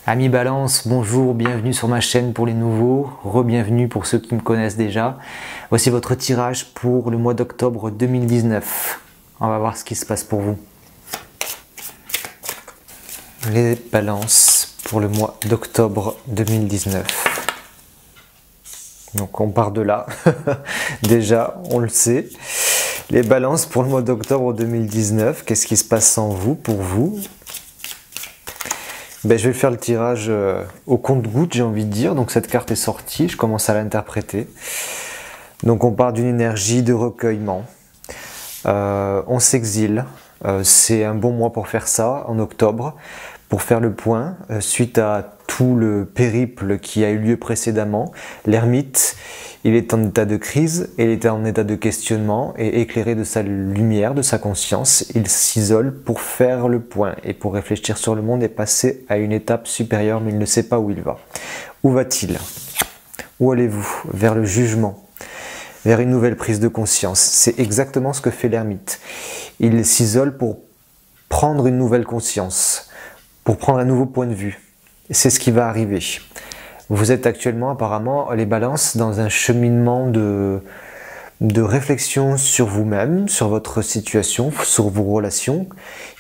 Amis Balance, bonjour, bienvenue sur ma chaîne pour les nouveaux, re-bienvenue pour ceux qui me connaissent déjà. Voici votre tirage pour le mois d'octobre 2019. On va voir ce qui se passe pour vous. Les Balances pour le mois d'octobre 2019. Donc on part de là, déjà on le sait. Les Balances pour le mois d'octobre 2019, qu'est-ce qui se passe en vous, pour vous? Je vais faire le tirage au compte-gouttes, j'ai envie de dire. Donc cette carte est sortie, je commence à l'interpréter. Donc on part d'une énergie de recueillement. On s'exile. C'est un bon mois pour faire ça, en octobre, pour faire le point, suite à tout le périple qui a eu lieu précédemment. L'ermite, il est en état de crise, il est en état de questionnement, et éclairé de sa lumière, de sa conscience, il s'isole pour faire le point, et pour réfléchir sur le monde et passer à une étape supérieure, mais il ne sait pas où il va. Où va-t-il? Où allez-vous? Vers le jugement, vers une nouvelle prise de conscience. C'est exactement ce que fait l'ermite. Il s'isole pour prendre une nouvelle conscience, pour prendre un nouveau point de vue. C'est ce qui va arriver. Vous êtes actuellement, apparemment, les Balances, dans un cheminement de réflexion sur vous-même, sur votre situation, sur vos relations,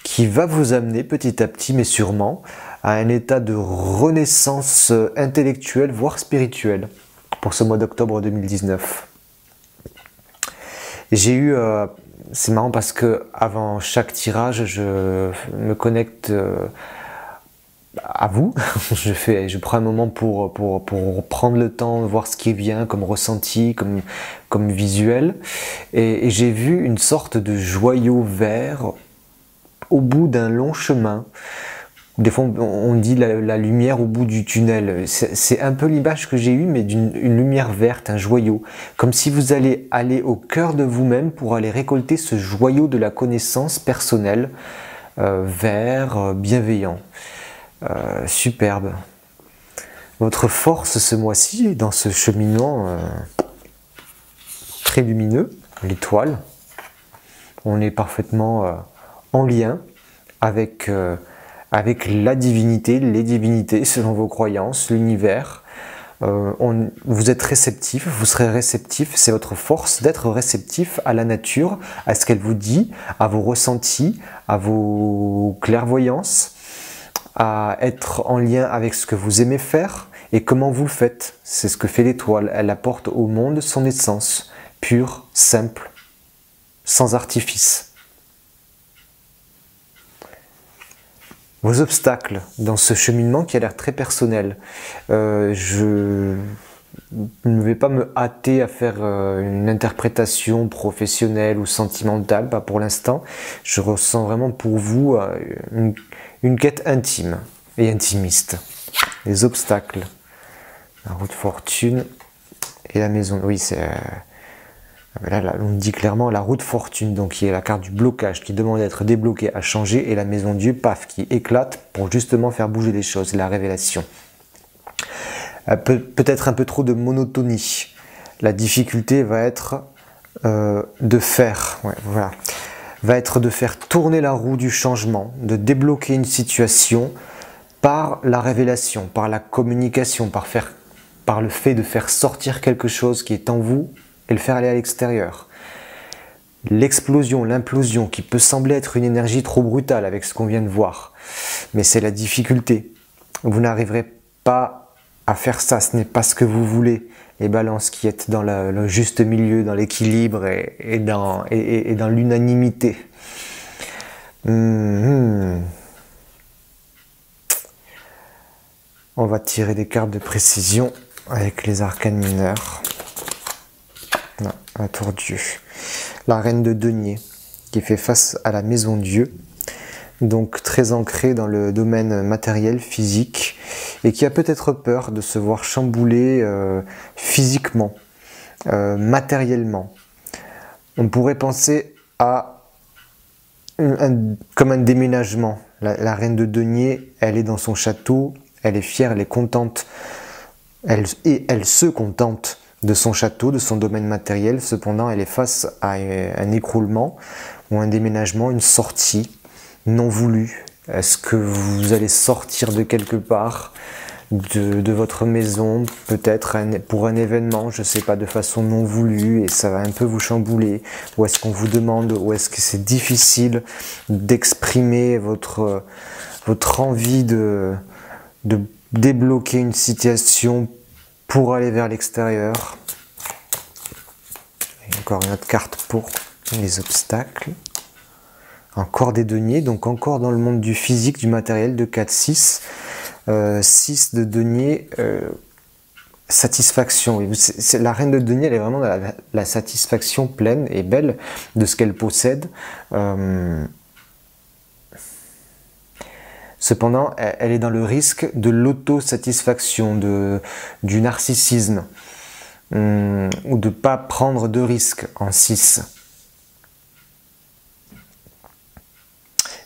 qui va vous amener petit à petit, mais sûrement, à un état de renaissance intellectuelle, voire spirituelle, pour ce mois d'octobre 2019. J'ai eu, c'est marrant parce que avant chaque tirage, je me connecte à vous. Je prends un moment pour prendre le temps de voir ce qui vient comme ressenti, comme visuel. Et j'ai vu une sorte de joyau vert au bout d'un long chemin. Des fois, on dit la lumière au bout du tunnel. C'est un peu l'image que j'ai eue, mais d'une lumière verte, un joyau. Comme si vous allez aller au cœur de vous-même pour aller récolter ce joyau de la connaissance personnelle, vert, bienveillant. Superbe. Votre force ce mois-ci, dans ce cheminement très lumineux, l'étoile, on est parfaitement en lien avec la divinité, les divinités selon vos croyances, l'univers. Vous êtes réceptif, vous serez réceptif, c'est votre force d'être réceptif à la nature, à ce qu'elle vous dit, à vos ressentis, à vos clairvoyances, à être en lien avec ce que vous aimez faire et comment vous le faites. C'est ce que fait l'étoile, elle apporte au monde son essence, pure, simple, sans artifice. Vos obstacles dans ce cheminement qui a l'air très personnel. Je ne vais pas me hâter à faire une interprétation professionnelle ou sentimentale, pas pour l'instant. Je ressens vraiment pour vous une quête intime et intimiste. Les obstacles, la roue de fortune et la maison. Oui, c'est... Là, on dit clairement la roue de fortune, donc qui est la carte du blocage, qui demande d'être débloquée, à changer, et la maison Dieu, paf, qui éclate pour justement faire bouger les choses, la révélation. Peut-être un peu trop de monotonie. La difficulté va être de faire, va être de faire tourner la roue du changement, de débloquer une situation par la révélation, par la communication, par le fait de faire sortir quelque chose qui est en vous et le faire aller à l'extérieur. L'explosion, l'implosion, qui peut sembler être une énergie trop brutale avec ce qu'on vient de voir, mais c'est la difficulté. Vous n'arriverez pas à faire ça, ce n'est pas ce que vous voulez. Les Balances qui êtes dans le juste milieu, dans l'équilibre et dans l'unanimité. On va tirer des cartes de précision avec les arcanes mineurs. La tour Dieu. La reine de denier qui fait face à la maison Dieu. Donc très ancrée dans le domaine matériel, physique, et qui a peut-être peur de se voir chamboulée physiquement, matériellement. On pourrait penser à comme un déménagement. La reine de denier, elle est dans son château, elle est fière, elle est contente, elle se contente de son château, de son domaine matériel. Cependant, elle est face à un écroulement ou un déménagement, une sortie non voulue. Est-ce que vous allez sortir de quelque part, de votre maison, peut-être pour un événement, je ne sais pas, de façon non voulue, et ça va un peu vous chambouler? Ou est-ce qu'on vous demande, ou est-ce que c'est difficile d'exprimer votre envie de débloquer une situation pour aller vers l'extérieur? Encore une autre carte pour les obstacles. Encore des deniers, donc encore dans le monde du physique, du matériel, de 4-6. 6 de deniers, satisfaction. La reine de deniers, elle est vraiment dans la satisfaction pleine et belle de ce qu'elle possède. Cependant, elle est dans le risque de l'autosatisfaction, du narcissisme, ou de ne pas prendre de risques en 6.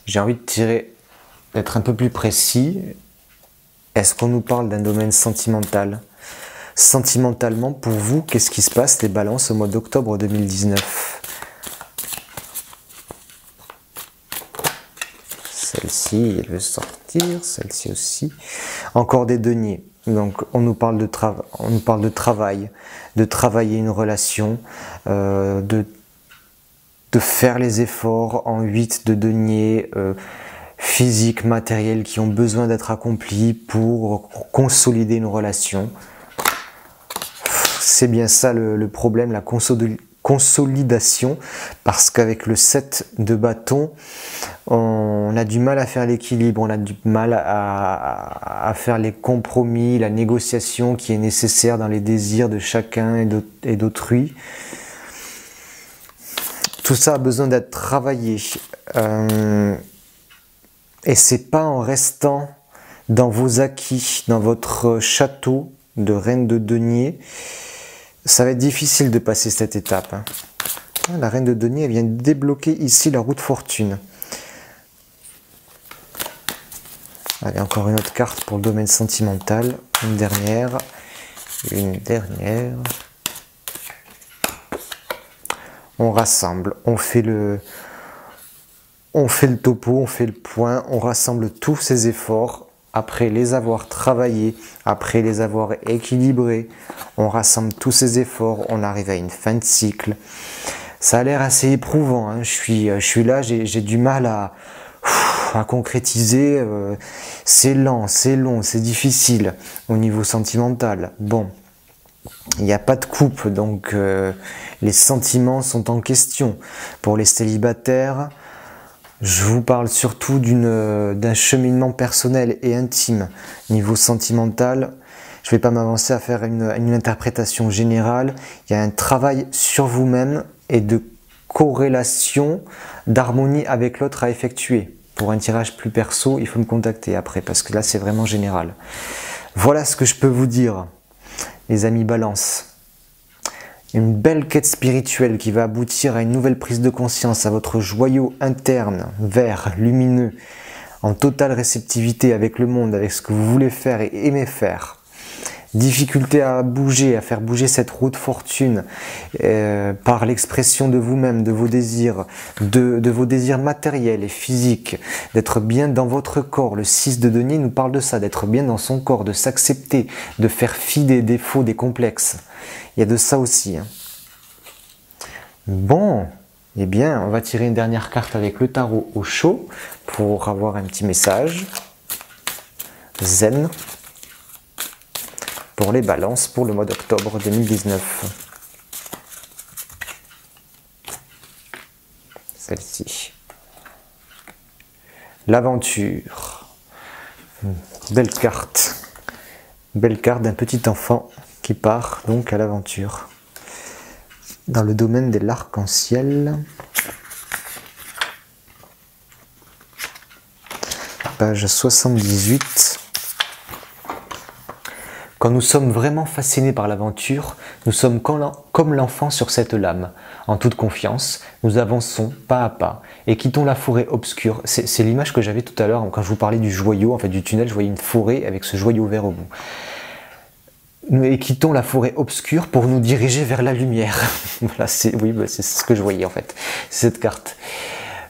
J'ai envie de tirer, d'être un peu plus précis. Est-ce qu'on nous parle d'un domaine sentimental? Sentimentalement, pour vous, qu'est-ce qui se passe, les balances, au mois d'octobre 2019? Celle-ci, elle veut sortir, celle-ci aussi. Encore des deniers. Donc, on nous parle de travail, de travailler une relation, de faire les efforts en 8 de deniers, physiques, matériels, qui ont besoin d'être accomplis pour consolider une relation. C'est bien ça le problème, la consolidation, parce qu'avec le 7 de bâton, on a du mal à faire l'équilibre, on a du mal à faire les compromis, la négociation qui est nécessaire dans les désirs de chacun et d'autrui. Tout ça a besoin d'être travaillé. Et c'est pas en restant dans vos acquis, dans votre château de reine de denier. Ça va être difficile de passer cette étape. La reine de denier, elle vient débloquer ici la roue de fortune. Allez, encore une autre carte pour le domaine sentimental. Une dernière. On rassemble, on fait le topo, on fait le point, on rassemble tous ces efforts. Après les avoir travaillés, après les avoir équilibrés, on rassemble tous ces efforts, on arrive à une fin de cycle. Ça a l'air assez éprouvant, hein. Je suis là, j'ai du mal à concrétiser. C'est lent, c'est long, c'est difficile au niveau sentimental. Bon. Il n'y a pas de coupe, donc les sentiments sont en question. Pour les célibataires, je vous parle surtout d'un cheminement personnel et intime. Niveau sentimental, je ne vais pas m'avancer à faire une interprétation générale. Il y a un travail sur vous-même et de corrélation, d'harmonie avec l'autre à effectuer. Pour un tirage plus perso, il faut me contacter après, parce que là c'est vraiment général. Voilà ce que je peux vous dire. Les amis Balance, une belle quête spirituelle qui va aboutir à une nouvelle prise de conscience, à votre joyau interne, vert, lumineux, en totale réceptivité avec le monde, avec ce que vous voulez faire et aimez faire. Difficulté à bouger, à faire bouger cette roue de fortune par l'expression de vous-même, de vos désirs, de vos désirs matériels et physiques, d'être bien dans votre corps. Le 6 de denier nous parle de ça, d'être bien dans son corps, de s'accepter, de faire fi des défauts, des complexes. Il y a de ça aussi. Hein. Bon, eh bien, on va tirer une dernière carte avec le tarot au chaud pour avoir un petit message. Zen. Pour les balances pour le mois d'octobre 2019. Celle-ci. L'aventure. Belle carte. Belle carte d'un petit enfant qui part donc à l'aventure. Dans le domaine de l'arc-en-ciel. Page 78. Quand nous sommes vraiment fascinés par l'aventure, nous sommes comme l'enfant sur cette lame. En toute confiance, nous avançons pas à pas et quittons la forêt obscure. C'est l'image que j'avais tout à l'heure quand je vous parlais du joyau, en fait du tunnel, je voyais une forêt avec ce joyau vert au bout. et quittons la forêt obscure pour nous diriger vers la lumière. Voilà, c'est ce que je voyais en fait, cette carte.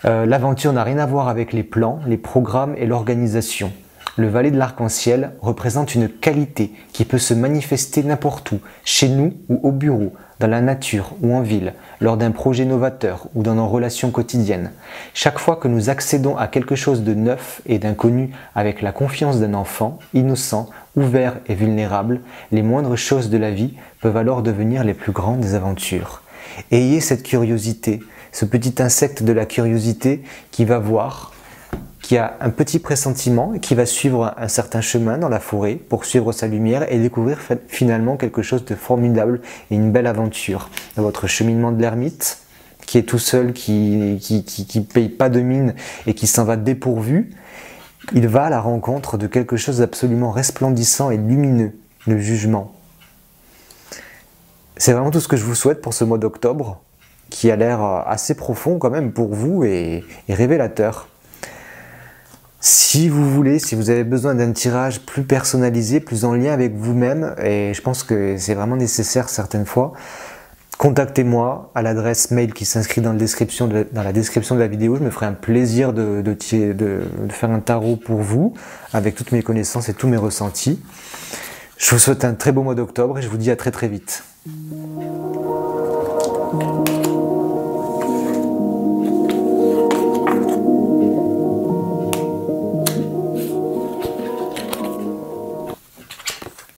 L'aventure n'a rien à voir avec les plans, les programmes et l'organisation. Le valet de l'arc-en-ciel représente une qualité qui peut se manifester n'importe où, chez nous ou au bureau, dans la nature ou en ville, lors d'un projet novateur ou dans nos relations quotidiennes. Chaque fois que nous accédons à quelque chose de neuf et d'inconnu avec la confiance d'un enfant, innocent, ouvert et vulnérable, les moindres choses de la vie peuvent alors devenir les plus grandes aventures. Ayez cette curiosité, ce petit insecte de la curiosité qui va voir, qui a un petit pressentiment et qui va suivre un certain chemin dans la forêt pour suivre sa lumière et découvrir finalement quelque chose de formidable et une belle aventure. Dans votre cheminement de l'ermite, qui est tout seul, qui paye pas de mine et qui s'en va dépourvu, il va à la rencontre de quelque chose d'absolument resplendissant et lumineux, le jugement. C'est vraiment tout ce que je vous souhaite pour ce mois d'octobre, qui a l'air assez profond quand même pour vous et révélateur. Si vous voulez, si vous avez besoin d'un tirage plus personnalisé, plus en lien avec vous-même, et je pense que c'est vraiment nécessaire certaines fois, contactez-moi à l'adresse mail qui s'inscrit dans la description de la vidéo. Je me ferai un plaisir de faire un tarot pour vous, avec toutes mes connaissances et tous mes ressentis. Je vous souhaite un très beau mois d'octobre et je vous dis à très très vite.